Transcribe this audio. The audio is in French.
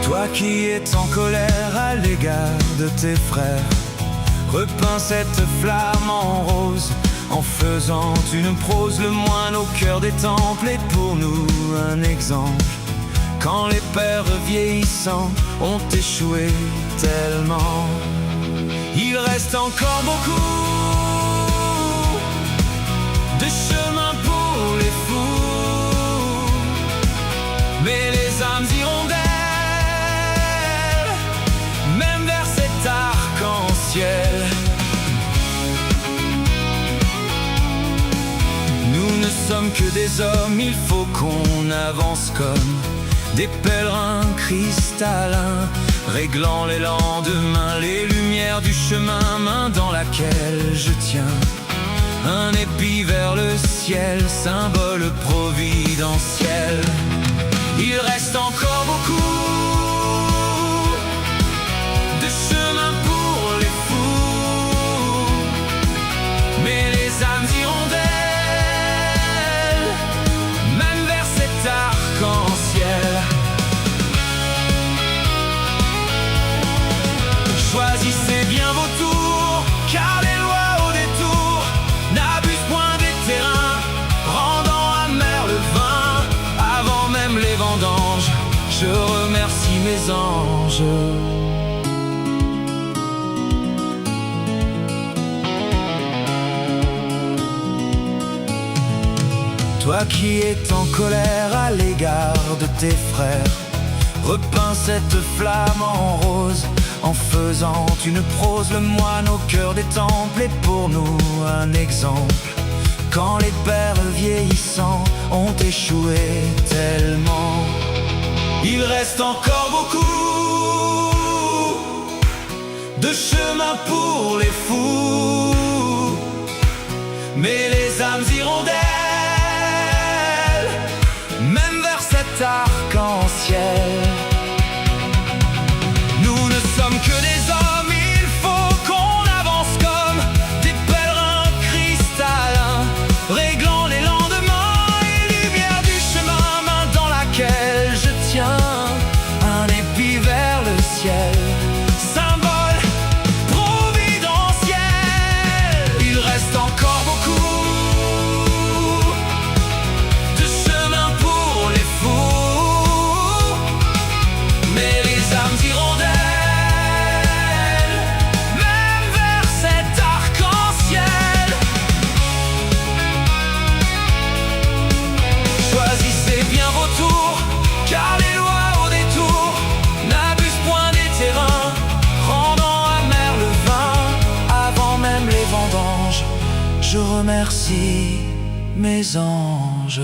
Toi qui es en colère à l'égard de tes frères, repeins cette flamme en rose, en faisant une prose. Le moine au cœur des temples est pour nous un exemple. Quand les pères vieillissants ont échoué tellement, il reste encore beaucoup de chemin pour les fous. Mais les âmes hirondelles, même vers cet arc-en-ciel. Nous ne sommes que des hommes, il faut qu'on avance comme des pèlerins cristallins, réglant les lendemains, les lumières du chemin, main dans laquelle je tiens un épi vers le ciel, symbole providentiel. Il reste encore beaucoup de chemin pour les fous, mais les âmes hirondelles, même vers cet arc-en-ciel. Choisissez bien vos tours, car les lois au détour n'abusent point des terrains, rendant amer le vin avant même les vendanges. Je remercie mes anges. Toi qui es en colère à l'égard de tes frères, repeins cette flamme en rose, en faisant une prose. Le moine au cœur des temples est pour nous un exemple. Quand les pères vieillissants ont échoué tellement, il reste encore beaucoup de chemin pour les fous, mais les âmes hirondelles, même vers cet arc-en-ciel. Nous ne sommes que des hommes, il faut qu'on avance comme des pèlerins cristallins, réglant les lendemains et lumière du chemin, main dans laquelle je tiens un épi vers le ciel, symbole providentiel. Il reste encore beaucoup de chemin pour les fous, mais les âmes hirondelles, même vers cet arc-en-ciel. Choisissez bien vos tours, car les lois au détour n'abusent point des terrains, rendant amer le vin avant même les vendanges. Je remercie mes anges.